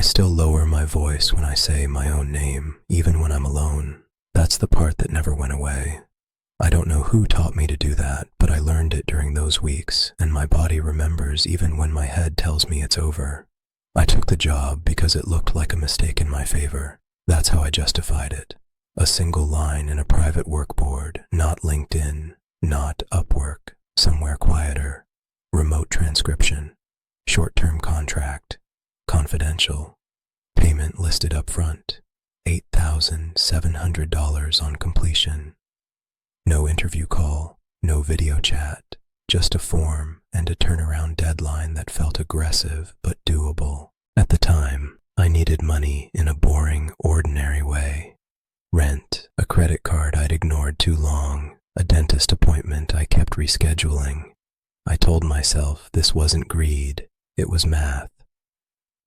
still lower my voice when I say my own name, even when I'm alone. That's the part that never went away. I don't know who taught me to do that, but I learned it during those weeks, and my body remembers even when my head tells me it's over. I took the job because it looked like a mistake in my favor. That's how I justified it. A single line in a private work board, not LinkedIn, not Upwork, somewhere quieter. Remote transcription. Short-term contract. Confidential. Payment listed up front. $8,700 on completion. No interview call, no video chat, just a form and a turnaround deadline that felt aggressive but doable. At the time, I needed money in a boring, ordinary way. Rent, a credit card I'd ignored too long, a dentist appointment I kept rescheduling. I told myself this wasn't greed, it was math.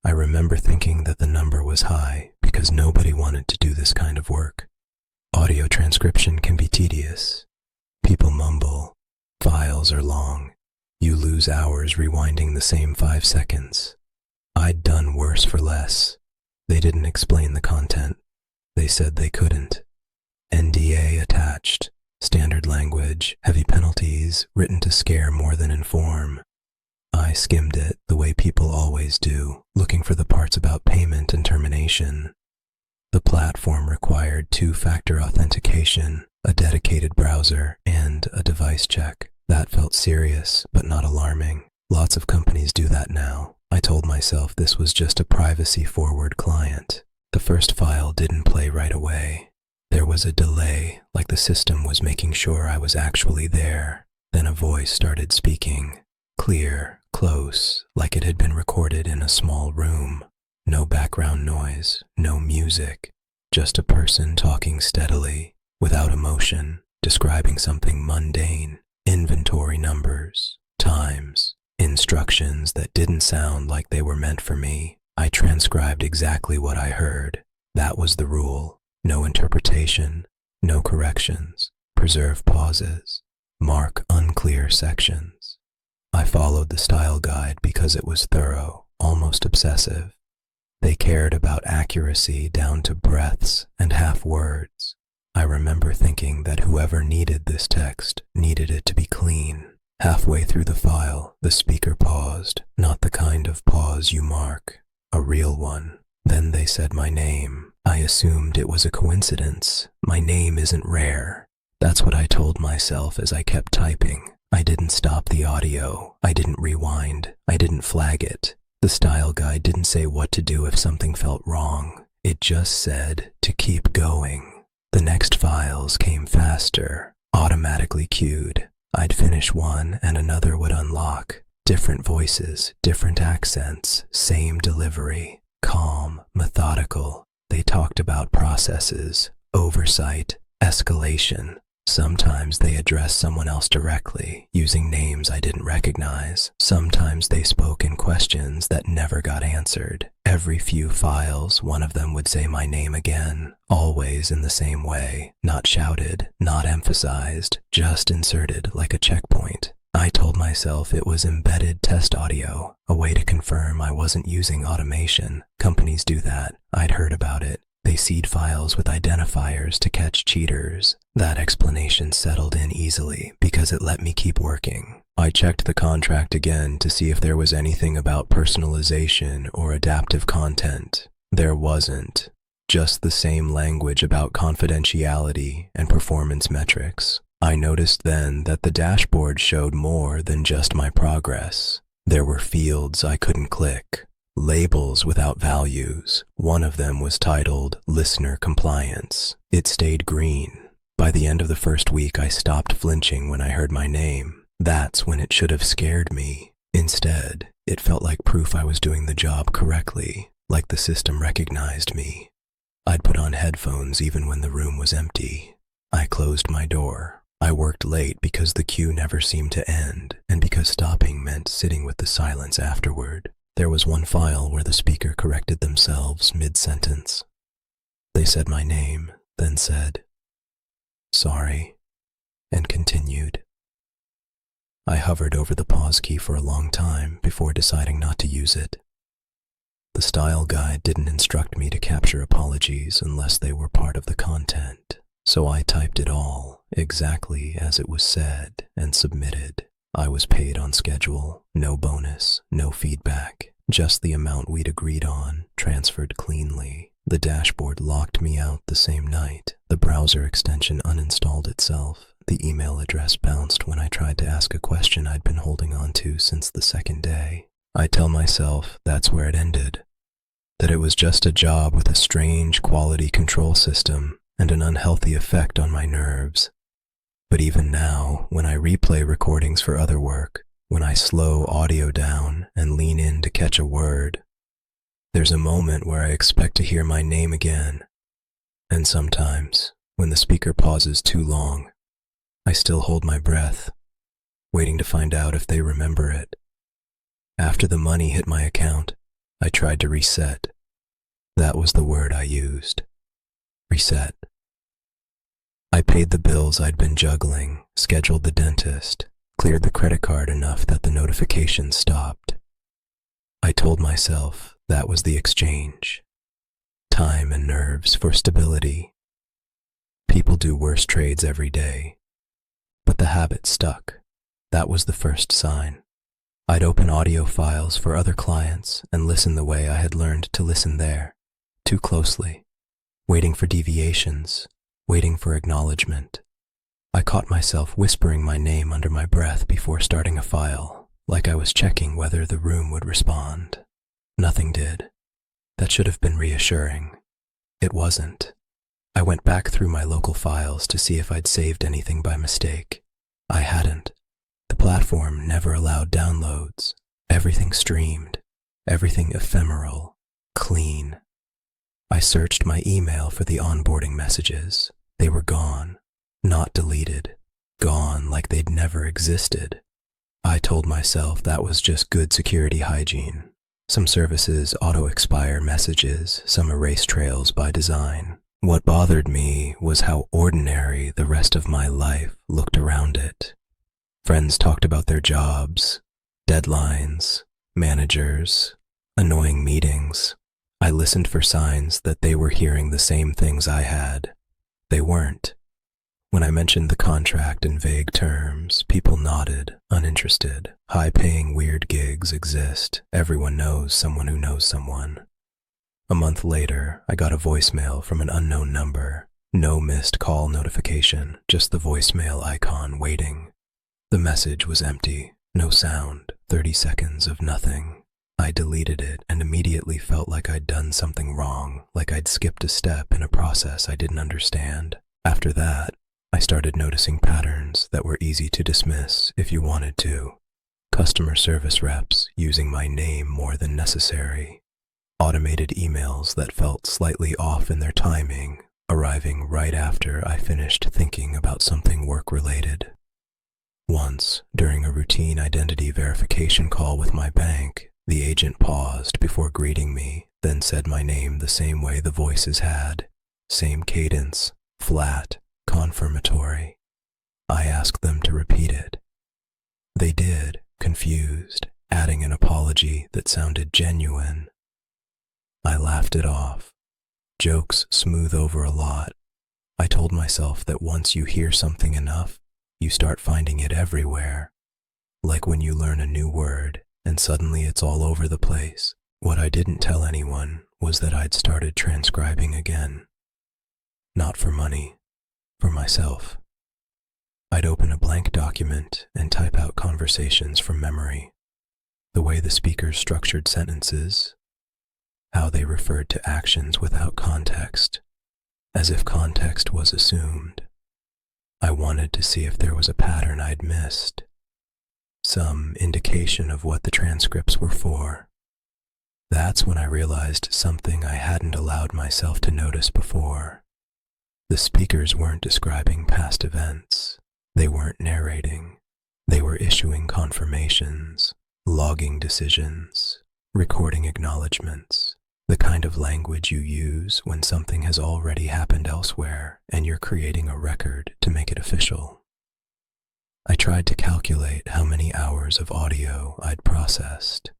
I remember thinking that the number was high because nobody wanted to do this kind of work. Audio transcription can be tedious. People mumble. Files are long. You lose hours rewinding the same 5 seconds. I'd done worse for less. They didn't explain the content. They said they couldn't. NDA attached. Standard language, heavy penalties, written to scare more than inform. I skimmed it the way people always do, looking for the parts about payment and termination. The platform required 2-factor authentication, a dedicated browser, and a device check. That felt serious, but not alarming. Lots of companies do that now. I told myself this was just a privacy-forward client. The first file didn't play right away. There was a delay, like the system was making sure I was actually there. Then a voice started speaking. Clear, close, like it had been recorded in a small room. No background noise, no music, just a person talking steadily, without emotion, describing something mundane, inventory numbers, times, instructions that didn't sound like they were meant for me. I transcribed exactly what I heard. That was the rule. No interpretation, no corrections, preserve pauses, mark unclear sections. I followed the style guide because it was thorough, almost obsessive. They cared about accuracy down to breaths and half words. I remember thinking that whoever needed this text needed it to be clean. Halfway through the file, the speaker paused, not the kind of pause you mark, a real one. Then they said my name. I assumed it was a coincidence. My name isn't rare. That's what I told myself as I kept typing. I didn't stop the audio. I didn't rewind. I didn't flag it. The style guide didn't say what to do if something felt wrong. It just said to keep going. The next files came faster, automatically queued. I'd finish one and another would unlock. Different voices, different accents, same delivery. Calm, methodical. They talked about processes, oversight, escalation. Sometimes they addressed someone else directly, using names I didn't recognize. Sometimes they spoke in questions that never got answered. Every few files, one of them would say my name again, always in the same way, not shouted, not emphasized, just inserted like a checkpoint. I told myself it was embedded test audio, a way to confirm I wasn't using automation. Companies do that. I'd heard about it. They seed files with identifiers to catch cheaters. That explanation settled in easily because it let me keep working. I checked the contract again to see if there was anything about personalization or adaptive content. There wasn't. Just the same language about confidentiality and performance metrics. I noticed then that the dashboard showed more than just my progress. There were fields I couldn't click. Labels without values. One of them was titled Listener Compliance. It stayed green. By the end of the first week, I stopped flinching when I heard my name. That's when it should have scared me. Instead, it felt like proof I was doing the job correctly, like the system recognized me. I'd put on headphones even when the room was empty. I closed my door. I worked late because the queue never seemed to end, and because stopping meant sitting with the silence afterward. There was one file where the speaker corrected themselves mid-sentence. They said my name, then said, "Sorry," and continued. I hovered over the pause key for a long time before deciding not to use it. The style guide didn't instruct me to capture apologies unless they were part of the content, so I typed it all exactly as it was said and submitted. I was paid on schedule, no bonus, no feedback, just the amount we'd agreed on, transferred cleanly. The dashboard locked me out the same night. The browser extension uninstalled itself. The email address bounced when I tried to ask a question I'd been holding on to since the second day. I tell myself that's where it ended, that it was just a job with a strange quality control system and an unhealthy effect on my nerves. But even now, when I replay recordings for other work, when I slow audio down and lean in to catch a word, there's a moment where I expect to hear my name again. And sometimes, when the speaker pauses too long, I still hold my breath, waiting to find out if they remember it. After the money hit my account, I tried to reset. That was the word I used. Reset. I paid the bills I'd been juggling, scheduled the dentist, cleared the credit card enough that the notifications stopped. I told myself that was the exchange. Time and nerves for stability. People do worse trades every day. But the habit stuck. That was the first sign. I'd open audio files for other clients and listen the way I had learned to listen there, too closely, waiting for deviations, waiting for acknowledgement. I caught myself whispering my name under my breath before starting a file, like I was checking whether the room would respond. Nothing did. That should have been reassuring. It wasn't. I went back through my local files to see if I'd saved anything by mistake. I hadn't. The platform never allowed downloads. Everything streamed. Everything ephemeral. Clean. I searched my email for the onboarding messages. They were gone. Not deleted. Gone like they'd never existed. I told myself that was just good security hygiene. Some services auto-expire messages, some erase trails by design. What bothered me was how ordinary the rest of my life looked around it. Friends talked about their jobs, deadlines, managers, annoying meetings. I listened for signs that they were hearing the same things I had. They weren't. When I mentioned the contract in vague terms, people nodded, uninterested. High-paying weird gigs exist. Everyone knows someone who knows someone. A month later, I got a voicemail from an unknown number. No missed call notification, just the voicemail icon waiting. The message was empty, no sound, 30 seconds of nothing. I deleted it and immediately felt like I'd done something wrong, like I'd skipped a step in a process I didn't understand. After that, I started noticing patterns that were easy to dismiss if you wanted to. Customer service reps using my name more than necessary. Automated emails that felt slightly off in their timing, arriving right after I finished thinking about something work-related. Once, during a routine identity verification call with my bank, the agent paused before greeting me, then said my name the same way the voices had. Same cadence, flat, confirmatory. I asked them to repeat it. They did, confused, adding an apology that sounded genuine. I laughed it off. Jokes smooth over a lot. I told myself that once you hear something enough, you start finding it everywhere. Like when you learn a new word, and suddenly it's all over the place. What I didn't tell anyone was that I'd started transcribing again. Not for money, for myself. I'd open a blank document and type out conversations from memory. The way the speakers structured sentences, how they referred to actions without context, as if context was assumed. I wanted to see if there was a pattern I'd missed, some indication of what the transcripts were for. That's when I realized something I hadn't allowed myself to notice before. The speakers weren't describing past events. They weren't narrating. They were issuing confirmations, logging decisions, recording acknowledgments, the kind of language you use when something has already happened elsewhere and you're creating a record to make it official. I tried to calculate how many hours of audio I'd processed,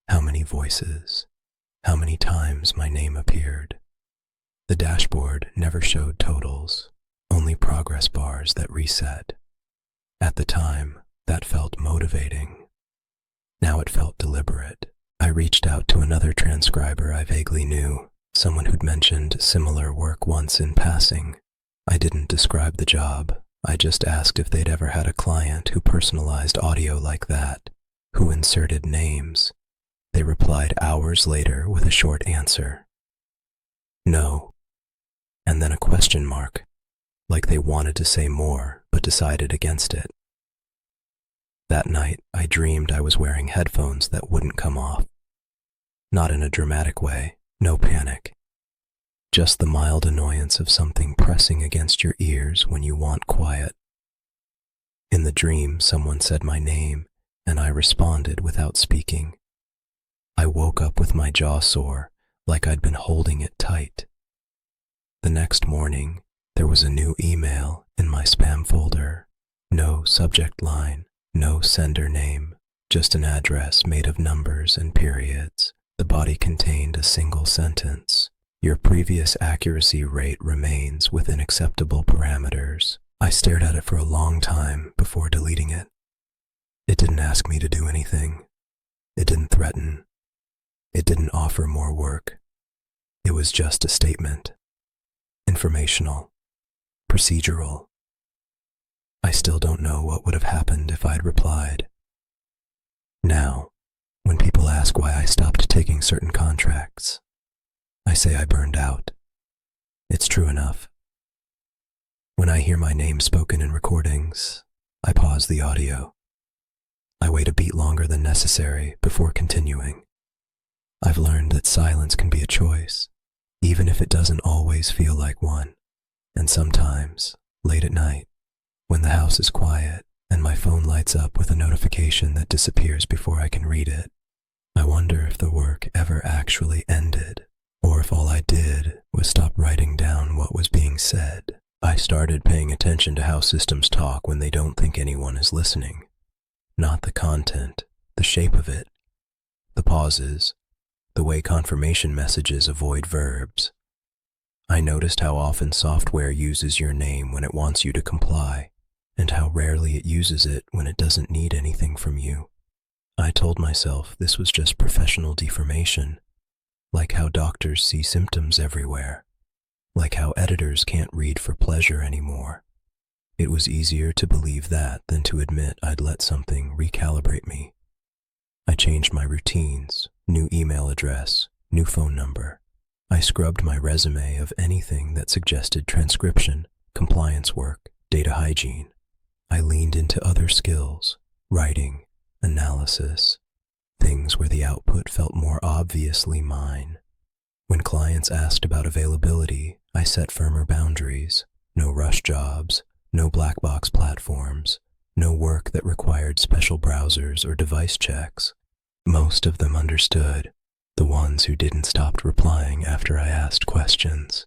how many voices, how many times my name appeared. The dashboard never showed totals, only progress bars that reset. At the time, that felt motivating. Now it felt deliberate. I reached out to another transcriber I vaguely knew, someone who'd mentioned similar work once in passing. I didn't describe the job. I just asked if they'd ever had a client who personalized audio like that, who inserted names. They replied hours later with a short answer. No. And then a question mark, like they wanted to say more but decided against it. That night, I dreamed I was wearing headphones that wouldn't come off. Not in a dramatic way, no panic. Just the mild annoyance of something pressing against your ears when you want quiet. In the dream, someone said my name, and I responded without speaking. I woke up with my jaw sore, like I'd been holding it tight. The next morning, there was a new email in my spam folder. No subject line, no sender name, just an address made of numbers and periods. The body contained a single sentence. Your previous accuracy rate remains within acceptable parameters. I stared at it for a long time before deleting it. It didn't ask me to do anything. It didn't threaten. It didn't offer more work. It was just a statement. Informational. Procedural. I still don't know what would have happened if I'd replied. Now, when people ask why I stopped taking certain contracts, I say I burned out. It's true enough. When I hear my name spoken in recordings, I pause the audio. I wait a beat longer than necessary before continuing. I've learned that silence can be a choice, even if it doesn't always feel like one. And sometimes, late at night, when the house is quiet and my phone lights up with a notification that disappears before I can read it, I wonder if the work ever actually ended, or if all I did was stop writing down what was being said. I started paying attention to how systems talk when they don't think anyone is listening. Not the content, the shape of it, the pauses, the way confirmation messages avoid verbs. I noticed how often software uses your name when it wants you to comply, and how rarely it uses it when it doesn't need anything from you. I told myself this was just professional deformation, like how doctors see symptoms everywhere, like how editors can't read for pleasure anymore. It was easier to believe that than to admit I'd let something recalibrate me. I changed my routines, new email address, new phone number. I scrubbed my resume of anything that suggested transcription, compliance work, data hygiene. I leaned into other skills, writing, analysis, things where the output felt more obviously mine. When clients asked about availability, I set firmer boundaries. No rush jobs, no black box platforms, no work that required special browsers or device checks. Most of them understood, the ones who didn't stop replying after I asked questions.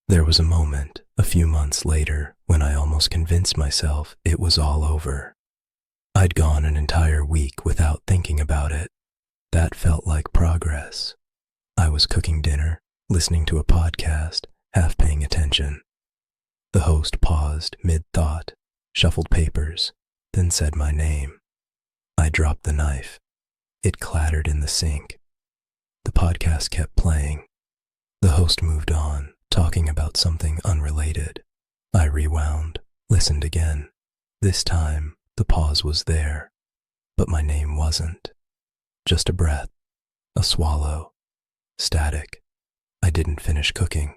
There was a moment, a few months later, when I almost convinced myself it was all over. I'd gone an entire week without thinking about it. That felt like progress. I was cooking dinner, listening to a podcast, half paying attention. The host paused mid-thought, shuffled papers, then said my name. I dropped the knife. It clattered in the sink. The podcast kept playing. The host moved on, talking about something unrelated. I rewound, listened again. This time, the pause was there, but my name wasn't. Just a breath, a swallow, static. I didn't finish cooking.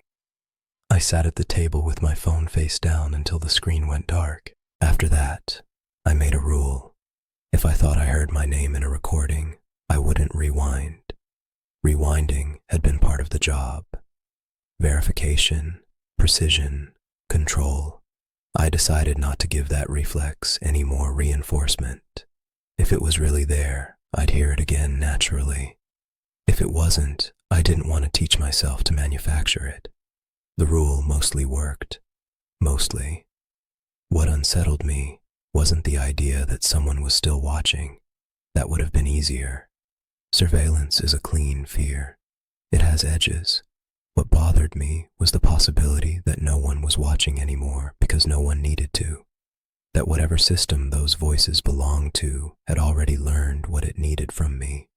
I sat at the table with my phone face down until the screen went dark. After that, I made a rule. If I thought I heard my name in a recording, I wouldn't rewind. Rewinding had been part of the job. Verification, precision, control. I decided not to give that reflex any more reinforcement. If it was really there, I'd hear it again naturally. If it wasn't, I didn't want to teach myself to manufacture it. The rule mostly worked. Mostly. What unsettled me wasn't the idea that someone was still watching. That would have been easier. Surveillance is a clean fear. It has edges. What bothered me was the possibility that no one was watching anymore because no one needed to. That whatever system those voices belonged to had already learned what it needed from me.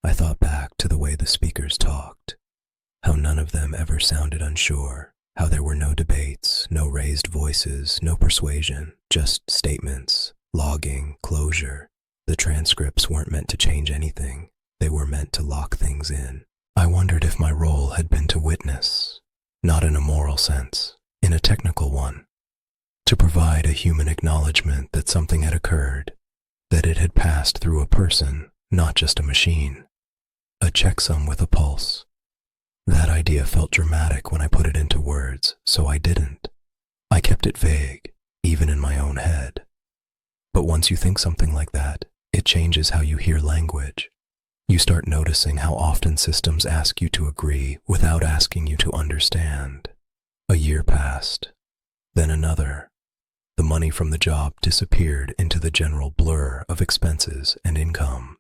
I thought back to the way the speakers talked, how none of them ever sounded unsure, how there were no debates, no raised voices, no persuasion, just statements, logging, closure. The transcripts weren't meant to change anything. They were meant to lock things in. I wondered if my role had been to witness, not in a moral sense, in a technical one, to provide a human acknowledgement that something had occurred, that it had passed through a person, not just a machine, a checksum with a pulse. That idea felt dramatic when I put it into words, so I didn't. I kept it vague, even in my own head. But once you think something like that, it changes how you hear language. You start noticing how often systems ask you to agree without asking you to understand. A year passed, then another. The money from the job disappeared into the general blur of expenses and income.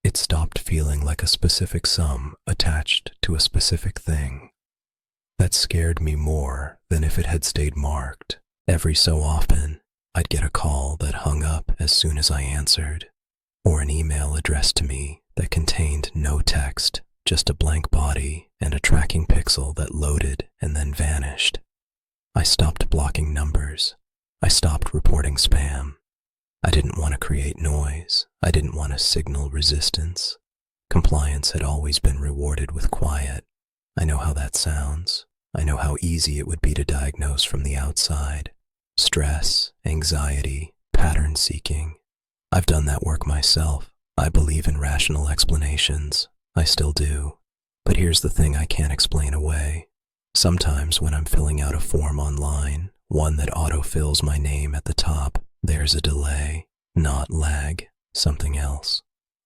It stopped feeling like a specific sum attached to a specific thing. That scared me more than if it had stayed marked. Every so often, I'd get a call that hung up as soon as I answered, or an email addressed to me that contained no text, just a blank body and a tracking pixel that loaded and then vanished. I stopped blocking numbers. I stopped reporting spam. I didn't want to create noise. I didn't want to signal resistance. Compliance had always been rewarded with quiet. I know how that sounds. I know how easy it would be to diagnose from the outside. Stress, anxiety, pattern seeking. I've done that work myself. I believe in rational explanations. I still do. But here's the thing I can't explain away. Sometimes when I'm filling out a form online, one that autofills my name at the top, there's a delay, not lag, something else.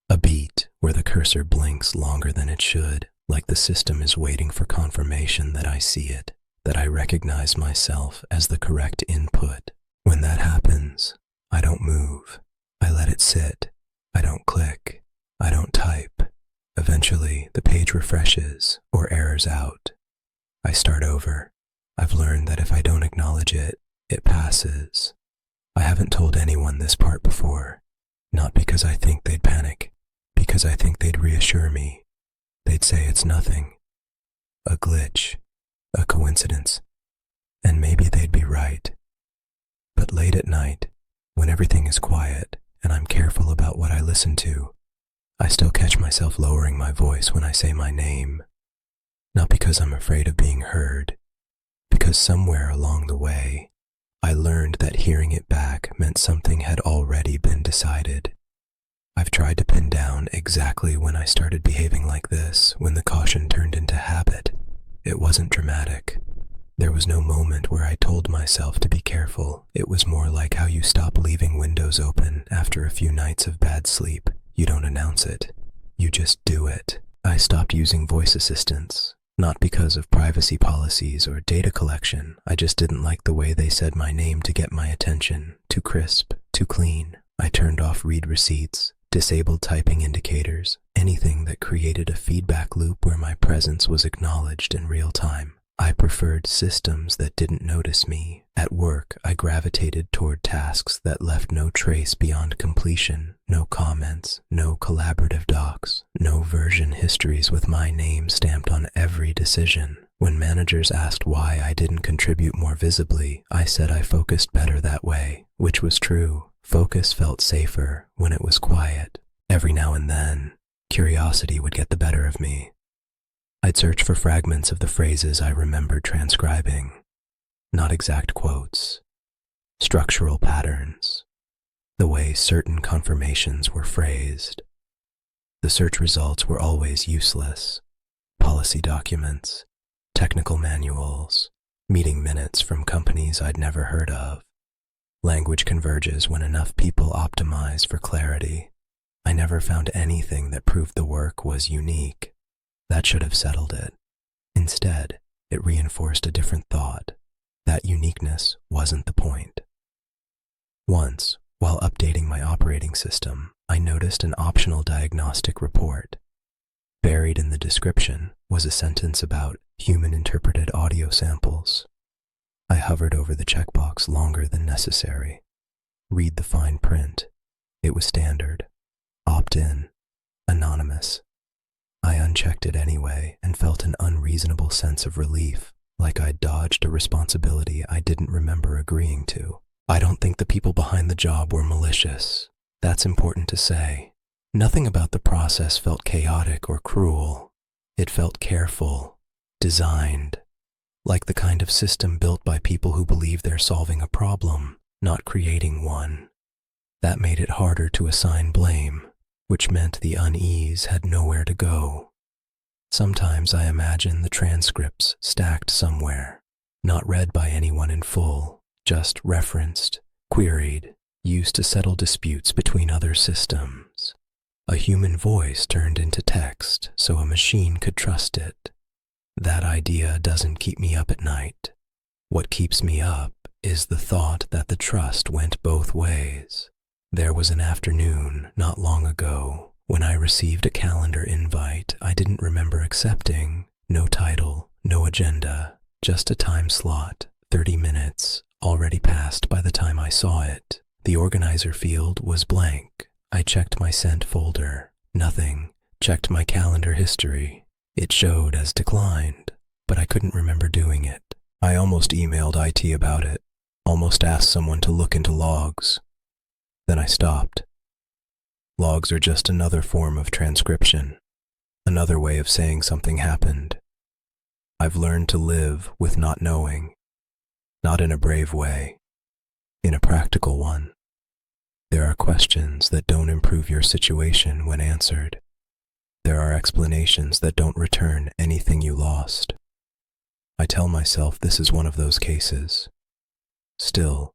A beat where the cursor blinks longer than it should, like the system is waiting for confirmation that I see it, that I recognize myself as the correct input. When that happens, I don't move. I let it sit. I don't click. I don't type. Eventually, the page refreshes or errors out. I start over. I've learned that if I don't acknowledge it, it passes. I haven't told anyone this part before, not because I think they'd panic, because I think they'd reassure me. They'd say it's nothing, a glitch, a coincidence, and maybe they'd be right. But late at night, when everything is quiet and I'm careful about what I listen to, I still catch myself lowering my voice when I say my name, not because I'm afraid of being heard, because somewhere along the way, I learned that hearing it back meant something had already been decided. I've tried to pin down exactly when I started behaving like this, when the caution turned into habit. It wasn't dramatic. There was no moment where I told myself to be careful. It was more like how you stop leaving windows open after a few nights of bad sleep. You don't announce it. You just do it. I stopped using voice assistants. Not because of privacy policies or data collection. I just didn't like the way they said my name to get my attention. Too crisp, too clean. I turned off read receipts, disabled typing indicators, anything that created a feedback loop where my presence was acknowledged in real time. I preferred systems that didn't notice me. At work, I gravitated toward tasks that left no trace beyond completion, no comments, no collaborative docs, no version histories with my name stamped on every decision. When managers asked why I didn't contribute more visibly, I said I focused better that way, which was true. Focus felt safer when it was quiet. Every now and then, curiosity would get the better of me. I'd search for fragments of the phrases I remembered transcribing, not exact quotes, structural patterns, the way certain confirmations were phrased. The search results were always useless. Policy documents, technical manuals, meeting minutes from companies I'd never heard of. Language converges when enough people optimize for clarity. I never found anything that proved the work was unique. That should have settled it. Instead, it reinforced a different thought. That uniqueness wasn't the point. Once, while updating my operating system, I noticed an optional diagnostic report. Buried in the description was a sentence about human-interpreted audio samples. I hovered over the checkbox longer than necessary. Read the fine print. It was standard. Opt-in. Anonymous. I unchecked it anyway and felt an unreasonable sense of relief, like I'd dodged a responsibility I didn't remember agreeing to. I don't think the people behind the job were malicious. That's important to say. Nothing about the process felt chaotic or cruel. It felt careful, designed, like the kind of system built by people who believe they're solving a problem, not creating one. That made it harder to assign blame, which meant the unease had nowhere to go. Sometimes I imagine the transcripts stacked somewhere, not read by anyone in full, just referenced, queried, used to settle disputes between other systems. A human voice turned into text so a machine could trust it. That idea doesn't keep me up at night. What keeps me up is the thought that the trust went both ways. There was an afternoon not long ago when I received a calendar invite I didn't remember accepting. No title, no agenda, just a time slot, 30 minutes, already passed by the time I saw it. The organizer field was blank. I checked my sent folder. Nothing. Checked my calendar history. It showed as declined, but I couldn't remember doing it. I almost emailed IT about it, almost asked someone to look into logs. Then I stopped. Logs are just another form of transcription, another way of saying something happened. I've learned to live with not knowing, not in a brave way, in a practical one. There are questions that don't improve your situation when answered. There are explanations that don't return anything you lost. I tell myself this is one of those cases. Still,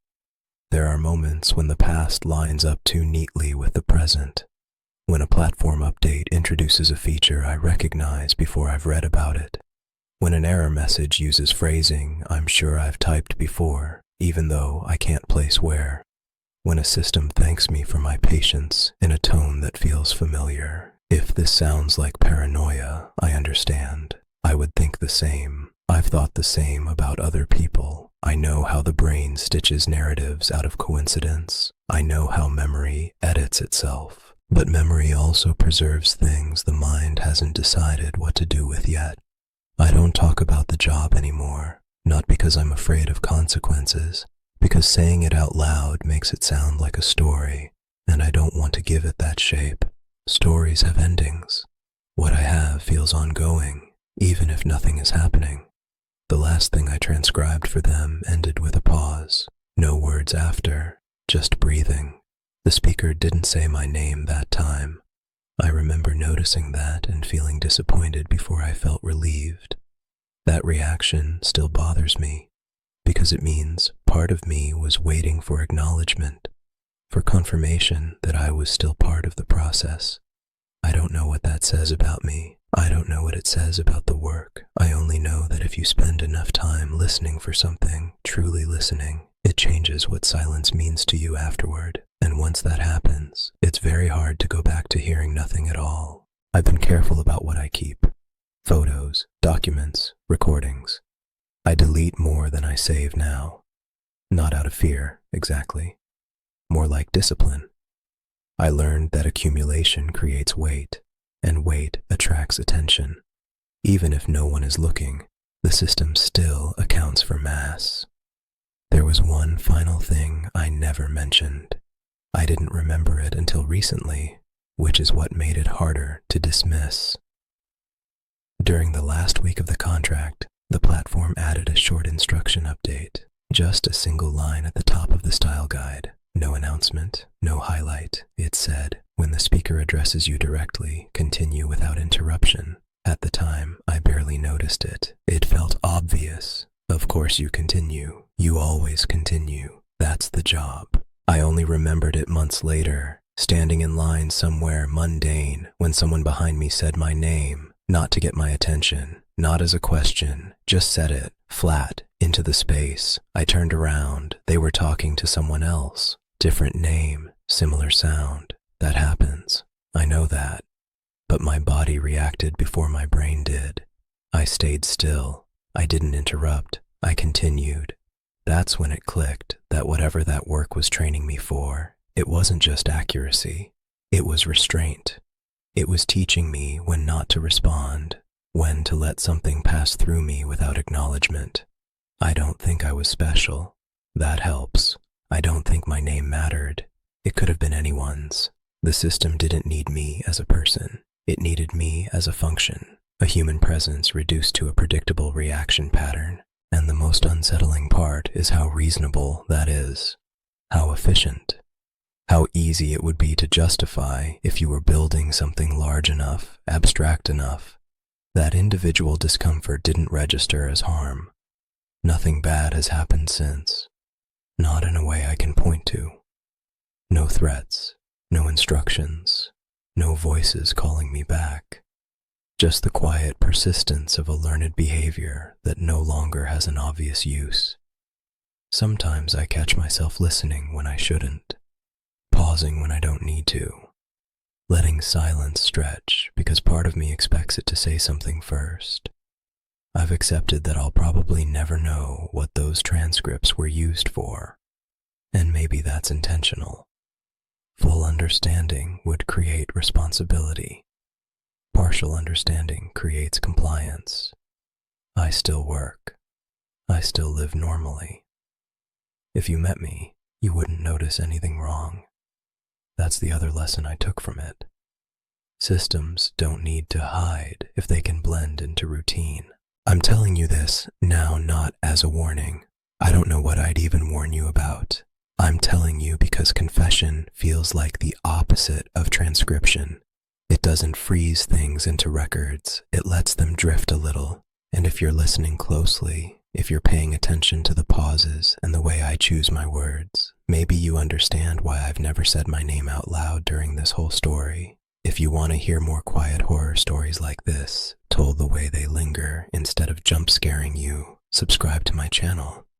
there are moments when the past lines up too neatly with the present, when a platform update introduces a feature I recognize before I've read about it, when an error message uses phrasing I'm sure I've typed before, even though I can't place where, when a system thanks me for my patience in a tone that feels familiar. If this sounds like paranoia, I understand. I would think the same. I've thought the same about other people. I know how the brain stitches narratives out of coincidence. I know how memory edits itself. But memory also preserves things the mind hasn't decided what to do with yet. I don't talk about the job anymore, not because I'm afraid of consequences, because saying it out loud makes it sound like a story, and I don't want to give it that shape. Stories have endings. What I have feels ongoing, even if nothing is happening. The last thing I transcribed for them ended with a pause. No words after, just breathing. The speaker didn't say my name that time. I remember noticing that and feeling disappointed before I felt relieved. That reaction still bothers me, because it means part of me was waiting for acknowledgement, for confirmation that I was still part of the process. I don't know what that says about me. I don't know what it says about the work. I only know that if you spend enough time listening for something, truly listening, it changes what silence means to you afterward. And once that happens, it's very hard to go back to hearing nothing at all. I've been careful about what I keep. Photos, documents, recordings. I delete more than I save now. Not out of fear, exactly. More like discipline. I learned that accumulation creates weight, and weight attracts attention. Even if no one is looking, the system still accounts for mass. There was one final thing I never mentioned. I didn't remember it until recently, which is what made it harder to dismiss. During the last week of the contract, the platform added a short instruction update, just a single line at the top of the style guide. No announcement, no highlight. It said, when the speaker addresses you directly, continue without interruption. At the time, I barely noticed it. It felt obvious. Of course you continue. You always continue. That's the job. I only remembered it months later, standing in line somewhere mundane when someone behind me said my name, not to get my attention, not as a question, just said it, flat, into the space. I turned around. They were talking to someone else. Different name, similar sound. That happens. I know that. but my body reacted before my brain did. I stayed still. I didn't interrupt. I continued. That's when it clicked that whatever that work was training me for, it wasn't just accuracy. It was restraint. It was teaching me when not to respond, when to let something pass through me without acknowledgement. I don't think I was special. That helps. I don't think my name mattered. It could have been anyone's. The system didn't need me as a person. It needed me as a function, a human presence reduced to a predictable reaction pattern. And the most unsettling part is how reasonable that is. How efficient. How easy it would be to justify if you were building something large enough, abstract enough. That individual discomfort didn't register as harm. Nothing bad has happened since. Not in a way I can point to. No threats, no instructions, no voices calling me back. Just the quiet persistence of a learned behavior that no longer has an obvious use. Sometimes I catch myself listening when I shouldn't, pausing when I don't need to, letting silence stretch because part of me expects it to say something first. I've accepted that I'll probably never know what those transcripts were used for, and maybe that's intentional. Full understanding would create responsibility. Partial understanding creates compliance. I still work. I still live normally. If you met me, you wouldn't notice anything wrong. That's the other lesson I took from it. Systems don't need to hide if they can blend into routine. I'm telling you this now not as a warning. I don't know what I'd even warn you about. I'm telling you because confession feels like the opposite of transcription. It doesn't freeze things into records. It lets them drift a little. And if you're listening closely, if you're paying attention to the pauses and the way I choose my words, maybe you understand why I've never said my name out loud during this whole story. If you want to hear more quiet horror stories like this, told the way they linger instead of jump scaring you, subscribe to my channel.